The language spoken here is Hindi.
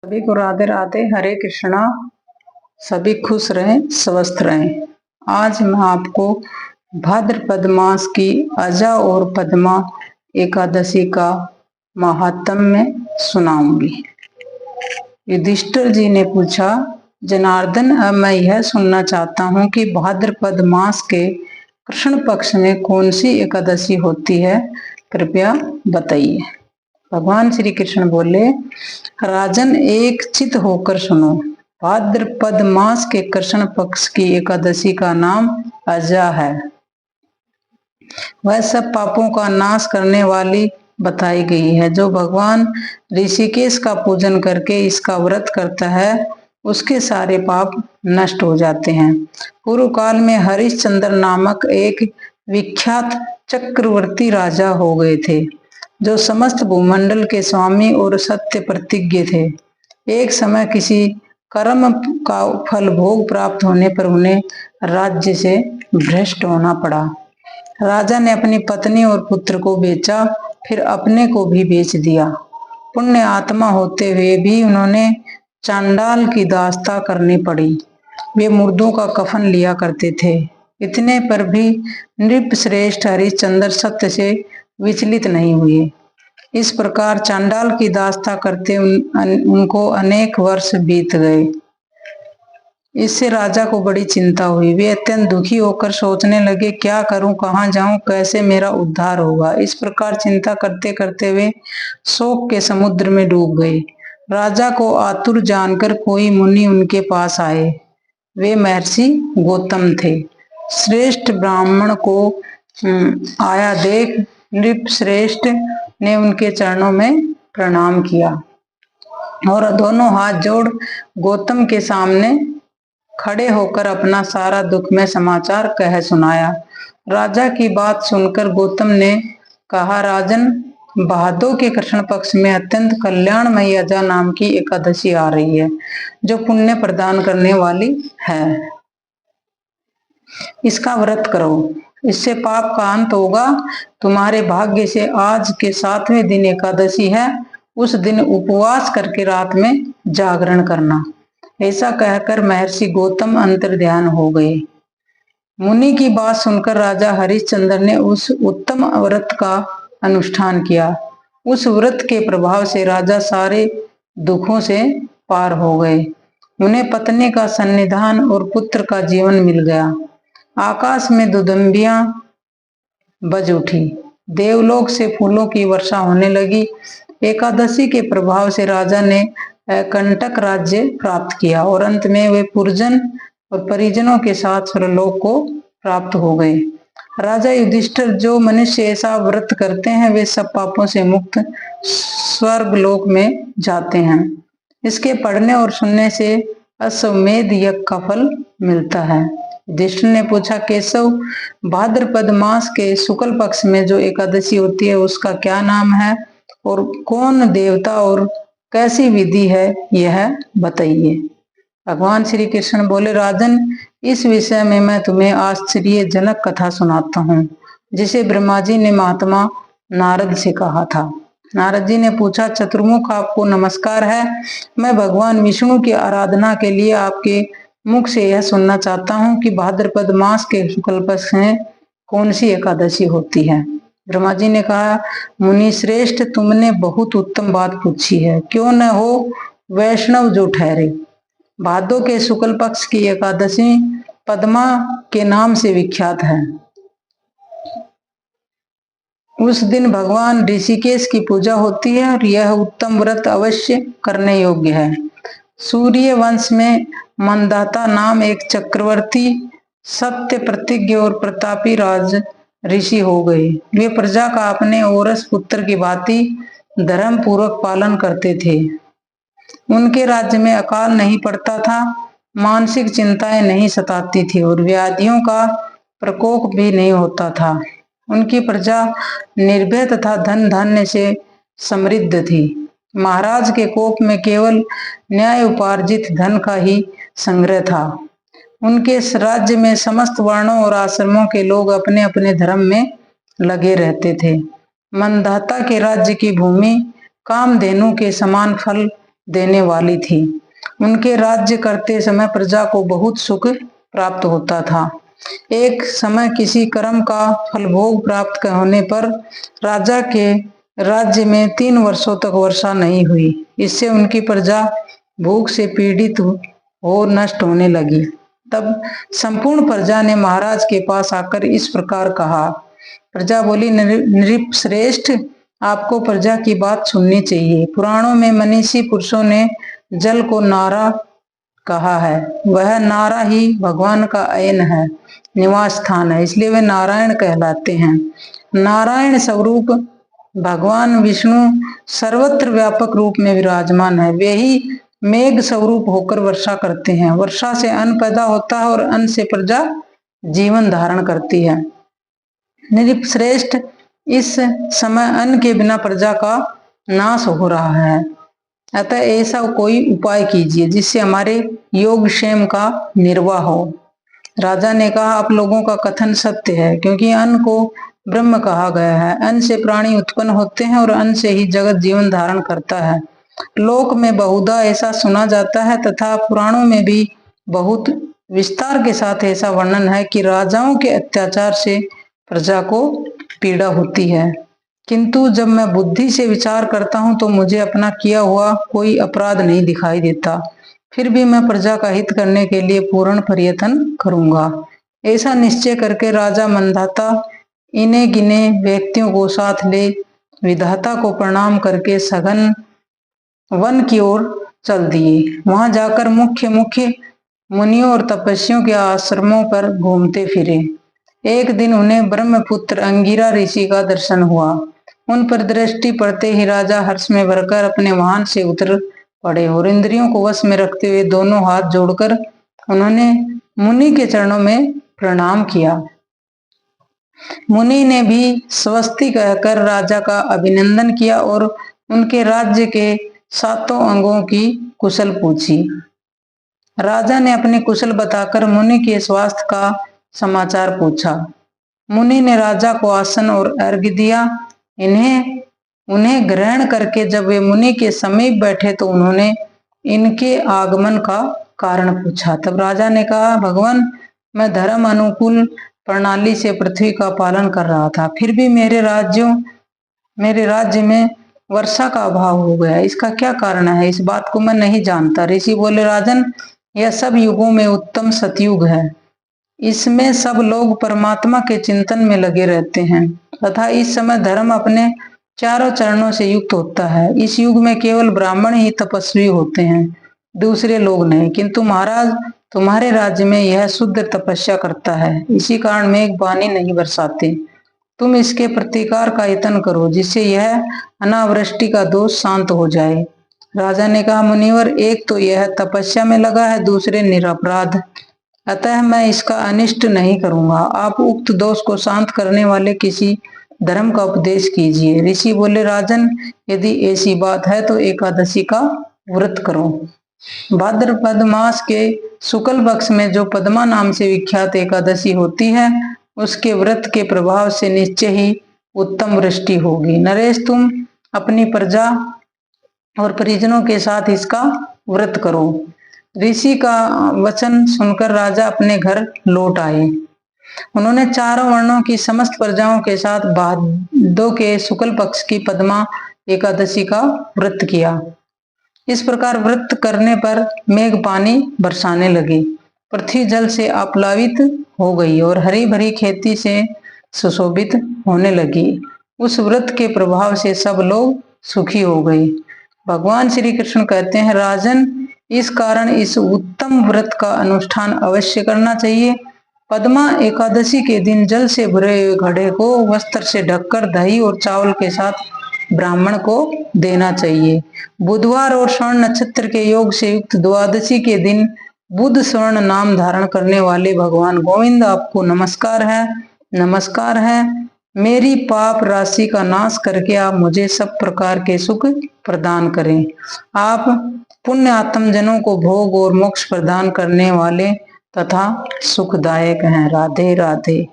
सभी को राधे राधे, हरे कृष्णा। सभी खुश रहें, स्वस्थ रहें। आज मैं आपको भाद्रपद मास की अजा और पद्मा एकादशी का महात्म्य सुनाऊंगी। युधिष्ठिर जी ने पूछा, जनार्दन, अब मैं यह सुनना चाहता हूँ कि भाद्रपद मास के कृष्ण पक्ष में कौन सी एकादशी होती है, कृपया बताइए। भगवान श्री कृष्ण बोले, राजन, एक चित होकर सुनो। भाद्रपद मास के कृष्ण पक्ष की एकादशी का नाम अजा है। वह सब पापों का नाश करने वाली बताई गई है। जो भगवान ऋषिकेश का पूजन करके इसका व्रत करता है, उसके सारे पाप नष्ट हो जाते हैं। पूर्व काल में हरिश्चंद्र नामक एक विख्यात चक्रवर्ती राजा हो गए थे, जो समस्त भूमंडल के स्वामी और सत्य प्रतिज्ञ थे। एक समय किसी कर्म का फल भोग प्राप्त होने पर उन्हें राज्य से भ्रष्ट होना पड़ा। राजा ने अपनी पत्नी और पुत्र को बेचा, फिर अपने को भी बेच दिया। पुण्य आत्मा होते हुए भी उन्होंने चांडाल की दास्ता करनी पड़ी। वे मुर्दों का कफन लिया करते थे। इतने पर भी नृपश्रेष्ठ हरिश्चंद्र सत्य से विचलित नहीं हुए। इस प्रकार चांडाल की दास्ता करते उनको अनेक वर्ष बीत गए। इससे राजा को बड़ी चिंता हुई। वे अत्यंत दुखी होकर सोचने लगे, क्या करूं, कहां जाऊं, कैसे मेरा उद्धार होगा। इस प्रकार चिंता करते करते वे शोक के समुद्र में डूब गए। राजा को आतुर जानकर कोई मुनि उनके पास आए। वे महर्षि गौतम थे। श्रेष्ठ ब्राह्मण को आया देख नृपश्रेष्ठ ने उनके चरणों में प्रणाम किया और दोनों हाथ जोड़ गौतम के सामने खड़े होकर अपना सारा दुखमय समाचार कह सुनाया। राजा की बात सुनकर गौतम ने कहा, राजन, भादों के कृष्ण पक्ष में अत्यंत कल्याणमयी अजा नाम की एकादशी आ रही है, जो पुण्य प्रदान करने वाली है। इसका व्रत करो, इससे पाप का अंत होगा। तुम्हारे भाग्य से आज के 7वें दिन एकादशी है। उस दिन उपवास करके रात में जागरण करना। ऐसा कहकर महर्षि गौतम अंतर्ध्यान हो गए। मुनि की बात सुनकर राजा हरिश्चंद्र ने उस उत्तम व्रत का अनुष्ठान किया। उस व्रत के प्रभाव से राजा सारे दुखों से पार हो गए। उन्हें पत्नी का सन्निधान और पुत्र का जीवन मिल गया। आकाश में दुदुम्बियां बज उठी। देवलोक से फूलों की वर्षा होने लगी। एकादशी के प्रभाव से राजा ने कंटक राज्य प्राप्त किया और अंत में वे पुरजन और परिजनों के साथ स्वर्गलोक को प्राप्त हो गए। राजा युधिष्ठिर, जो मनुष्य ऐसा व्रत करते हैं, वे सब पापों से मुक्त स्वर्गलोक में जाते हैं। इसके पढ़ने और सुनने से अश्वमेध यज्ञ का फल मिलता है। युधिष्ठिर ने पूछा, केशव, भाद्रपद मास के शुक्ल पक्ष में जो एकादशी होती है, उसका क्या नाम है और कौन देवता और कैसी विधि है, यह बताइए। भगवान श्री कृष्ण बोले, राजन, इस विषय में मैं तुम्हें आश्चर्यजनक कथा सुनाता हूँ, जिसे ब्रह्मा जी ने महात्मा नारद से कहा था। नारद जी ने पूछा, चतुर्मुख, आपको नमस्कार है। मैं भगवान विष्णु की आराधना के लिए आपके मुख से यह सुनना चाहता हूँ कि भाद्रपद मास के शुक्ल पक्ष में कौन सी एकादशी होती है। ब्रह्मा जी ने कहा, मुनि श्रेष्ठ, तुमने बहुत उत्तम बात पूछी है। क्यों न हो वैष्णव जो ठहरे। भादों के शुक्ल पक्ष की एकादशी पद्मा के नाम से विख्यात है। उस दिन भगवान ऋषिकेश की पूजा होती है और यह उत्तम व्रत अवश्य करने योग्य है। सूर्य वंश में मंदाता नाम एक चक्रवर्ती सत्य प्रतिज्ञ और प्रतापी राज ऋषि हो गए। वे प्रजा का अपने औरस पुत्र की भांति धर्म पूर्वक पालन करते थे। उनके राज्य में अकाल नहीं पड़ता था, मानसिक चिंताएं नहीं सताती थी और व्याधियों का प्रकोप भी नहीं होता था। उनकी प्रजा निर्भय तथा धन धान्य से समृद्ध थी। महाराज के कोप में केवल न्याय उपार्जित धन का ही संग्रह था। उनके राज्य में समस्त वर्णों और आश्रमों के लोग अपने अपने धर्म में लगे रहते थे। मंदाता के राज्य की भूमि कामधेनु के समान फल देने वाली थी। उनके राज्य करते समय प्रजा को बहुत सुख प्राप्त होता था। एक समय किसी कर्म का फलभोग प्राप्त होने पर राजा के राज्य में 3 वर्षों तक वर्षा नहीं हुई। इससे उनकी प्रजा भूख से पीड़ित हो नष्ट होने लगी। तब संपूर्ण प्रजा ने महाराज के पास आकर इस प्रकार कहा। प्रजा बोली, नृपश्रेष्ठ, आपको प्रजा की बात सुननी चाहिए। पुराणों में मनीषी पुरुषों ने जल को नारा कहा है। वह नारा ही भगवान का अयन है, निवास स्थान है, इसलिए वे नारायण कहलाते हैं। नारायण स्वरूप भगवान विष्णु सर्वत्र व्यापक रूप में विराजमान है। वे ही मेघ स्वरूप होकर वर्षा करते हैं। वर्षा से अन्न पैदा होता है और अन्न से प्रजा जीवन धारण करती है। नृपश्रेष्ठ, इस समय अन्न के बिना प्रजा का नाश हो रहा है, अतः ऐसा कोई उपाय कीजिए जिससे हमारे योगक्षेम का निर्वाह हो। राजा ने कहा, आप लोगों का कथन सत्य है, क्योंकि अन्न को ब्रह्म कहा गया है। अन्न से प्राणी उत्पन्न होते हैं और अन्न से ही जगत जीवन धारण करता है। लोक में बहुधा ऐसा सुना जाता है तथा पुराणों में भी बहुत विस्तार के साथ ऐसा वर्णन है कि राजाओं के अत्याचार से प्रजा को पीड़ा होती है, किंतु जब मैं बुद्धि से विचार करता हूं तो मुझे अपना किया हुआ कोई अपराध नहीं दिखाई देता। फिर भी मैं प्रजा का हित करने के लिए पूर्ण प्रयत्न करूंगा। ऐसा निश्चय करके राजा मंधाता इने गिने व्यक्तियों को साथ ले विधाता को प्रणाम करके सघन वन की ओर चल दिए। वहां जाकर मुख्य मुख्य मुनियों और तपस्वियों के आश्रमों पर घूमते फिरे। एक दिन उन्हें ब्रह्मपुत्र अंगिरा ऋषि का दर्शन हुआ। उन पर दृष्टि पड़ते ही राजा हर्ष में भरकर अपने वाहन से उतर पड़े और इंद्रियों को वश में रखते हुए दोनों हाथ जोड़कर उन्होंने मुनि के चरणों में प्रणाम किया। मुनि ने भी स्वस्ति कहकर राजा का अभिनंदन किया और उनके राज्य के 7 अंगों की कुशल पूछी। राजा ने अपनी कुशल बताकर मुनि के स्वास्थ्य का समाचार पूछा। मुनि ने राजा को आसन और अर्घ्य दिया। उन्हें ग्रहण करके जब वे मुनि के समीप बैठे तो उन्होंने इनके आगमन का कारण पूछा। तब राजा ने कहा, भगवान, मैं धर्म अनुकूल प्रणाली से पृथ्वी का पालन कर रहा था, फिर भी मेरे राज्य में वर्षा का अभाव हो गया। इसका क्या कारण है, इस बात को मैं नहीं जानता। ऋषि बोले, राजन, यह सब युगों में उत्तम सतयुग है। इसमें सब लोग परमात्मा के चिंतन में लगे रहते हैं तथा इस समय धर्म अपने चारों चरणों से युक्त होता है। इस युग में केवल ब्राह्मण ही तपस्वी होते हैं, दूसरे लोग नहीं। किंतु महाराज, तुम्हारे राज्य में यह शुद्ध तपस्या करता है, इसी कारण मेघ पानी नहीं बरसाते। तुम इसके प्रतिकार का यत्न करो जिससे यह अनावृष्टि का दोष शांत हो जाए। राजा ने कहा, मुनिवर, एक तो यह तपस्या में लगा है, दूसरे निरपराध, अतः मैं इसका अनिष्ट नहीं करूंगा। आप उक्त दोष को शांत करने वाले किसी धर्म का उपदेश कीजिए। ऋषि बोले, राजन, यदि ऐसी बात है तो एकादशी का व्रत करो। भाद्रपद मास के शुक्ल पक्ष में जो पद्मा नाम से विख्यात एकादशी होती है, उसके व्रत के प्रभाव से निश्चय ही उत्तम वृष्टि होगी। नरेश, तुम अपनी प्रजा और परिजनों के साथ इसका व्रत करो। ऋषि का वचन सुनकर राजा अपने घर लौट आए। उन्होंने चारों वर्णों की समस्त प्रजाओं के साथ भादो के शुक्ल पक्ष की पद्मा एकादशी का व्रत किया। इस प्रकार व्रत करने पर मेघ पानी बरसाने लगे, पृथ्वी जल से आप्लावित हो गई और हरी भरी खेती से सुशोभित होने लगी। उस व्रत के प्रभाव से सब लोग सुखी हो गए। भगवान श्री कृष्ण कहते हैं, राजन, इस कारण इस उत्तम व्रत का अनुष्ठान अवश्य करना चाहिए। पद्मा एकादशी के दिन जल से भरे हुए घड़े को वस्त्र से ढककर दही और चावल के साथ ब्राह्मण को देना चाहिए। बुधवार और स्वर्ण नक्षत्र के योग से युक्त द्वादशी के दिन बुध स्वर्ण नाम धारण करने वाले भगवान गोविंद, आपको नमस्कार है, नमस्कार है। मेरी पाप राशि का नाश करके आप मुझे सब प्रकार के सुख प्रदान करें। आप पुण्य आत्म जनों को भोग और मोक्ष प्रदान करने वाले तथा सुखदायक हैं। राधे राधे।